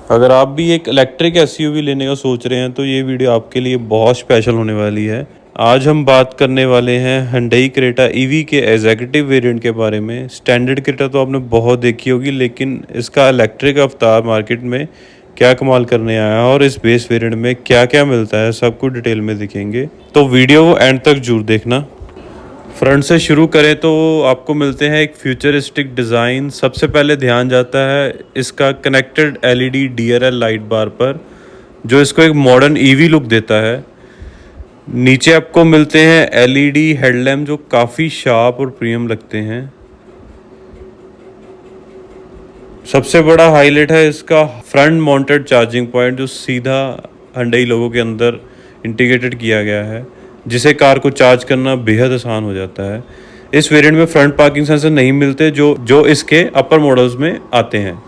अगर आप भी एक इलेक्ट्रिक एसयूवी लेने का सोच रहे हैं तो ये वीडियो आपके लिए बहुत स्पेशल होने वाली है। आज हम बात करने वाले हैं Hyundai क्रेटा ईवी के एग्जीक्यूटिव वेरिएंट के बारे में। स्टैंडर्ड क्रेटा तो आपने बहुत देखी होगी, लेकिन इसका इलेक्ट्रिक अवतार मार्केट में क्या कमाल करने आया है और इस बेस वेरिएंट में क्या क्या मिलता है, सब कुछ डिटेल में दिखेंगे। तो वीडियो को एंड तक जरूर देखना। फ्रंट से शुरू करें तो आपको मिलते हैं एक फ्यूचरिस्टिक डिज़ाइन। सबसे पहले ध्यान जाता है इसका कनेक्टेड एलईडी डीआरएल लाइट बार पर, जो इसको एक मॉडर्न ईवी लुक देता है। नीचे आपको मिलते हैं एलईडी हेडलैम्प जो काफ़ी शार्प और प्रीमियम लगते हैं। सबसे बड़ा हाईलाइट है इसका फ्रंट माउंटेड चार्जिंग पॉइंट, जो सीधा Hyundai लोगों के अंदर इंटीग्रेटेड किया गया है, जिसे कार को चार्ज करना बेहद आसान हो जाता है। इस वेरिएंट में फ्रंट पार्किंग सेंसर नहीं मिलते जो इसके अपर मॉडल्स में आते हैं।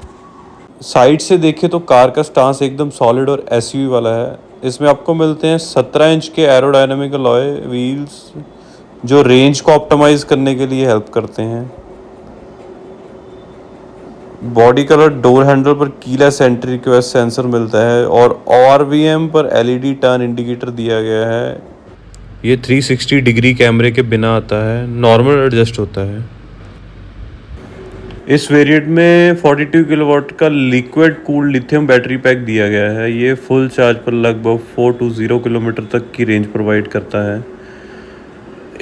साइड से देखें तो कार का स्टांस एकदम सॉलिड और एसयूवी वाला है। इसमें आपको मिलते हैं 17 इंच के एरोडायनामिक अलॉय व्हील्स, जो रेंज को ऑप्टिमाइज करने के लिए हेल्प करते हैं। बॉडी कलर डोर हैंडल पर कीलेस एंट्री रिक्वेस्ट सेंसर मिलता है और ORVM पर एलईडी टर्न इंडिकेटर दिया गया है। ये 360 डिग्री कैमरे के बिना आता है, नॉर्मल एडजस्ट होता है। इस वेरिएंट में 42 किलोवाट का liquid cooled lithium battery pack दिया गया है। ये फुल चार्ज पर लगभग 420 किलोमीटर तक की रेंज प्रोवाइड करता है।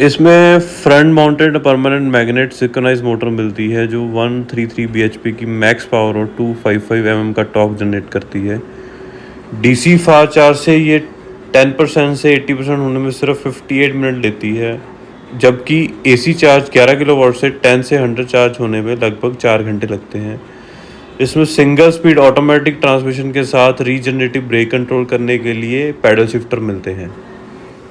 इसमें front mounted permanent magnet synchronize motor मिलती है, जो 133 bhp की मैक्स पावर और 255 mm का टॉर्क जनरेट करती है। डीसी फास्ट चार्ज से ये 10% से 80% होने में सिर्फ 58 मिनट लेती है, जबकि एसी चार्ज 11 किलोवाट से 10 से 100 चार्ज होने में लगभग 4 घंटे लगते हैं। इसमें सिंगल स्पीड ऑटोमेटिक ट्रांसमिशन के साथ रीजनरेटिव ब्रेक कंट्रोल करने के लिए पैडल शिफ्टर मिलते हैं।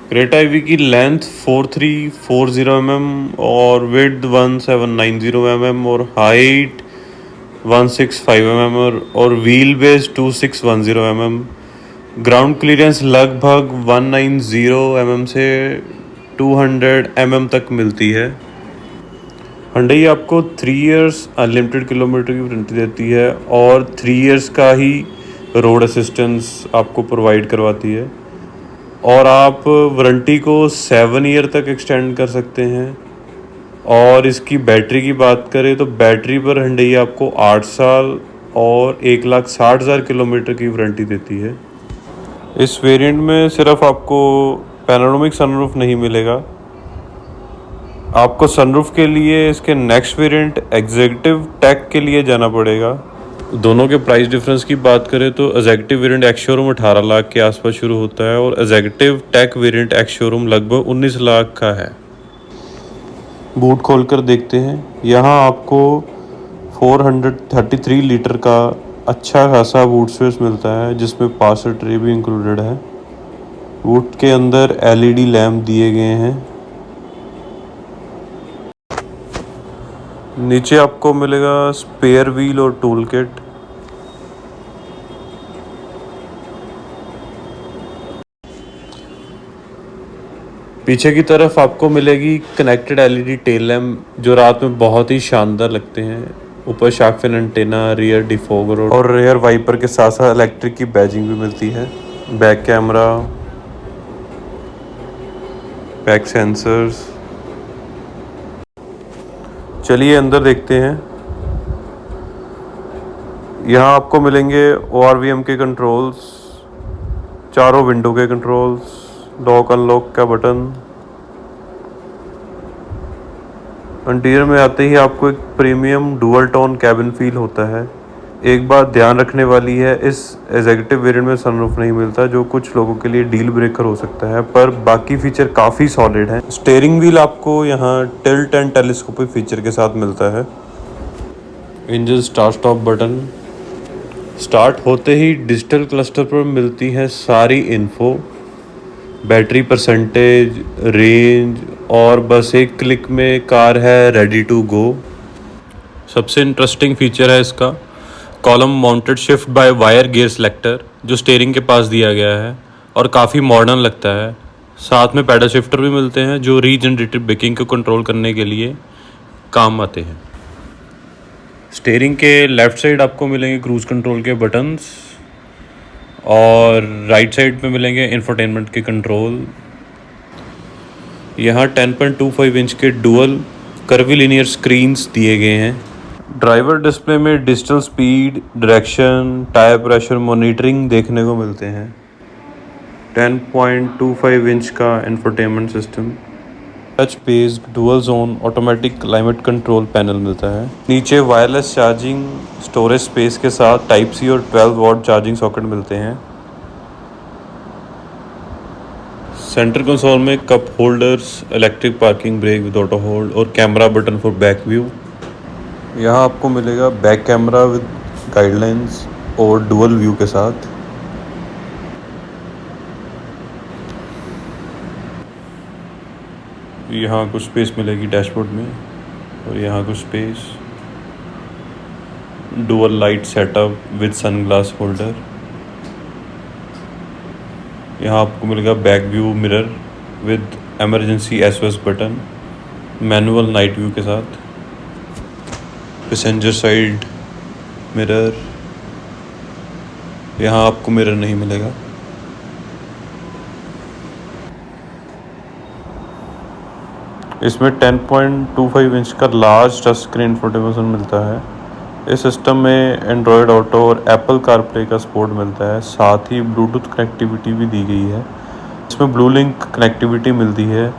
क्रेटा ईवी की लेंथ 4340 mm और विड्थ 1790 mm और हाइट 165 mm और wheel base 2610 mm। Ground clearance लगभग 190 mm से 200 mm तक मिलती है। Hyundai आपको 3 इयर्स अनलिमिटेड किलोमीटर की वारंटी देती है और 3 इयर्स का ही रोड असिस्टेंस आपको प्रोवाइड करवाती है, और आप वारंटी को 7 ईयर तक एक्सटेंड कर सकते हैं। और इसकी बैटरी की बात करें तो बैटरी पर Hyundai आपको 8 साल और 1,60,000 किलोमीटर की वारंटी देती है। इस वेरिएंट में सिर्फ आपको पैनोरामिक सनरूफ नहीं मिलेगा, आपको सनरूफ के लिए इसके नेक्स्ट वेरिएंट एग्जीक्यूटिव टेक के लिए जाना पड़ेगा। दोनों के प्राइस डिफरेंस की बात करें तो executive variant ex showroom 18 lakh के आसपास शुरू होता है और executive tech variant ex showroom लगभग 19 लाख का है। बूट खोलकर देखते हैं। यहाँ आपको 433 लीटर का अच्छा खासा बूट स्पेस मिलता है, जिसमें पार्सल ट्रे भी इंक्लूडेड है। बूट के अंदर एलईडी लैंप दिए गए हैं। नीचे आपको मिलेगा स्पेयर व्हील और टूल किट। पीछे की तरफ आपको मिलेगी कनेक्टेड एलईडी टेल लैम्प, जो रात में बहुत ही शानदार लगते हैं। ऊपर shark fin antenna, rear defogger और रियर वाइपर के साथ साथ इलेक्ट्रिक की बैजिंग भी मिलती है। Back camera, back sensors. चलिए अंदर देखते हैं। यहाँ आपको मिलेंगे ORVM के कंट्रोल्स, चारों विंडो के कंट्रोल्स, लॉक अनलॉक का बटन। इंटीरियर में आते ही आपको एक premium dual tone cabin feel होता है। एक बात ध्यान रखने वाली है, इस एग्जीक्यूटिव वेरिएंट में सनरूफ नहीं मिलता, जो कुछ लोगों के लिए डील ब्रेकर हो सकता है, पर बाकी फीचर काफ़ी सॉलिड हैं। स्टीयरिंग व्हील आपको यहाँ टिल्ट एंड टेलीस्कोपिक फीचर के साथ मिलता है। Engine start stop button. Start होते ही डिजिटल क्लस्टर पर मिलती है सारी इन्फो, बैटरी परसेंटेज, रेंज, और बस एक क्लिक में कार है रेडी टू गो। सबसे इंटरेस्टिंग फीचर है इसका column mounted shift by wire gear selector, जो स्टीयरिंग के पास दिया गया है और काफ़ी मॉडर्न लगता है। साथ में पैडल शिफ्टर भी मिलते हैं, जो रीजनरेटिव ब्रेकिंग को कंट्रोल करने के लिए काम आते हैं। स्टीयरिंग के लेफ़्ट साइड आपको मिलेंगे क्रूज़ कंट्रोल के बटन्स, और राइट साइड पे मिलेंगे इंफोटेनमेंट के कंट्रोल। यहाँ 10.25 इंच के डुअल कर्वीलिनियर स्क्रीन्स दिए गए हैं। ड्राइवर डिस्प्ले में digital speed, direction, tyre pressure monitoring देखने को मिलते हैं। 10.25 इंच का infotainment system, touch based dual zone automatic climate control panel मिलता है। नीचे वायरलेस चार्जिंग स्टोरेज स्पेस के साथ टाइप सी और 12 वॉट चार्जिंग सॉकेट मिलते हैं। सेंटर कंसोल में cup holders, electric parking brake with auto hold और camera button for back view. यहाँ आपको मिलेगा बैक कैमरा विद गाइडलाइंस और डुअल व्यू के साथ। यहाँ कुछ स्पेस मिलेगी डैशबोर्ड में और यहाँ कुछ space. Dual light setup with sunglass holder. यहाँ आपको मिलेगा back view mirror with emergency SOS button, manual night view के साथ। पैसेंजर साइड मिरर, यहाँ आपको मिरर नहीं मिलेगा। इसमें 10.25 इंच का लार्ज टच स्क्रीन इंफोटेनमेंट मिलता है। इस सिस्टम में एंड्रॉयड ऑटो और एप्पल कारप्ले का सपोर्ट मिलता है, साथ ही ब्लूटूथ कनेक्टिविटी भी दी गई है। इसमें ब्लू लिंक कनेक्टिविटी मिलती है।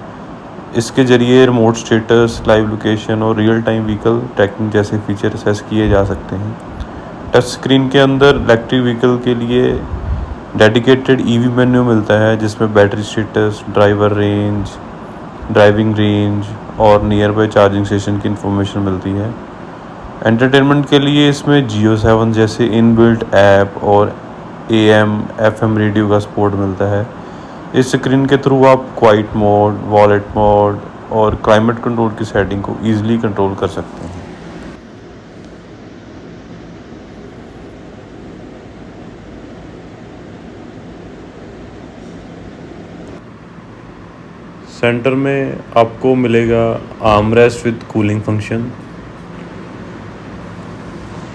इसके ज़रिए रिमोट स्टेटस, लाइव लोकेशन और रियल टाइम व्हीकल ट्रैकिंग जैसे फीचर असेस किए जा सकते हैं। टच स्क्रीन के अंदर इलेक्ट्रिक व्हीकल के लिए डेडिकेटेड EV मेन्यू मिलता है, जिसमें बैटरी स्टेटस, ड्राइविंग रेंज और नियर बाय चार्जिंग स्टेशन की इन्फॉर्मेशन मिलती है। एंटरटेनमेंट के लिए इसमें Jio 7 जैसे इनबिल्ट ऐप और AM/FM रेडियो का सपोर्ट मिलता है। इस स्क्रीन के थ्रू आप क्वाइट मोड, वॉलेट मोड और क्लाइमेट कंट्रोल की सेटिंग को ईजिली कंट्रोल कर सकते हैं। सेंटर में आपको मिलेगा armrest with cooling function.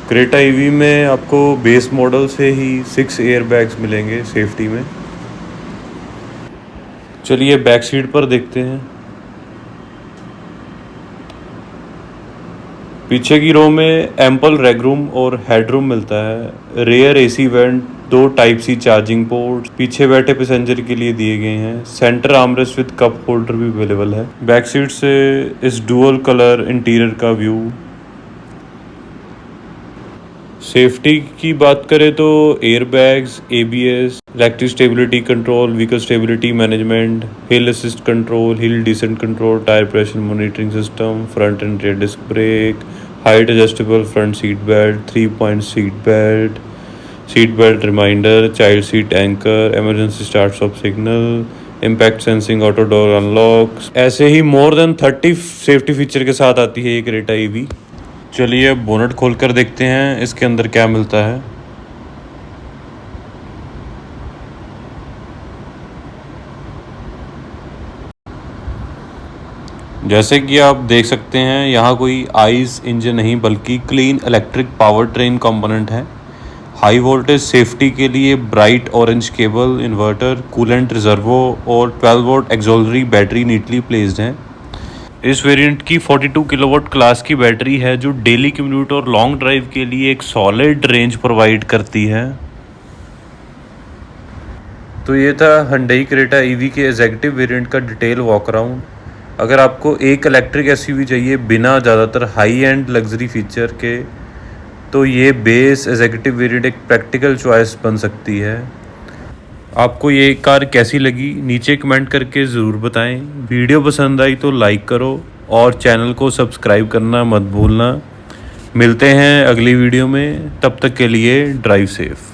Creta EV में आपको बेस मॉडल से ही 6 एयर बैग्स मिलेंगे सेफ्टी में। चलिए बैक सीट पर देखते हैं। पीछे की रो में एम्पल रेगरूम और हेडरूम मिलता है। Rear AC vent, 2 type C charging port पीछे बैठे पैसेंजर के लिए दिए गए हैं। Centre armrest with cup holder भी अवेलेबल है। बैक सीट से इस डुअल कलर इंटीरियर का व्यू। सेफ्टी की बात करें तो air bags, ABS, electric stability control, vehicle stability management, hill assist control, hill descent control, tyre pressure monitoring system, front and rear disc brake, height adjustable front seat belt, 3-point seat belt reminder, child seat anchor, emergency start stop signal, impact sensing, auto door unlock. ऐसे ही more than 30 safety feature के साथ आती है ये Creta EV। चलिए अब bonnet खोलकर देखते हैं इसके अंदर क्या मिलता है। जैसे कि आप देख सकते हैं, यहाँ कोई आइस इंजन नहीं बल्कि clean electric power train component है। हाई वोल्टेज सेफ्टी के लिए bright orange cable, inverter, coolant reservoir और 12 volt auxiliary battery neatly placed हैं। इस वेरिएंट की 42 किलोवाट क्लास की बैटरी है, जो डेली कम्यूट और लॉन्ग ड्राइव के लिए एक सॉलिड रेंज प्रोवाइड करती है। तो ये था Hyundai क्रेटा EV के एग्जीक्यूटिव वेरिएंट का डिटेल वॉक अराउंड। अगर आपको एक इलेक्ट्रिक SUV चाहिए बिना ज़्यादातर हाई एंड लग्जरी फीचर के, तो ये बेस एग्जीक्यूटिव वेरिएंट एक प्रैक्टिकल चॉइस बन सकती है। आपको ये कार कैसी लगी नीचे कमेंट करके ज़रूर बताएं। वीडियो पसंद आई तो लाइक करो और चैनल को सब्सक्राइब करना मत भूलना। मिलते हैं अगली वीडियो में, तब तक के लिए ड्राइव सेफ।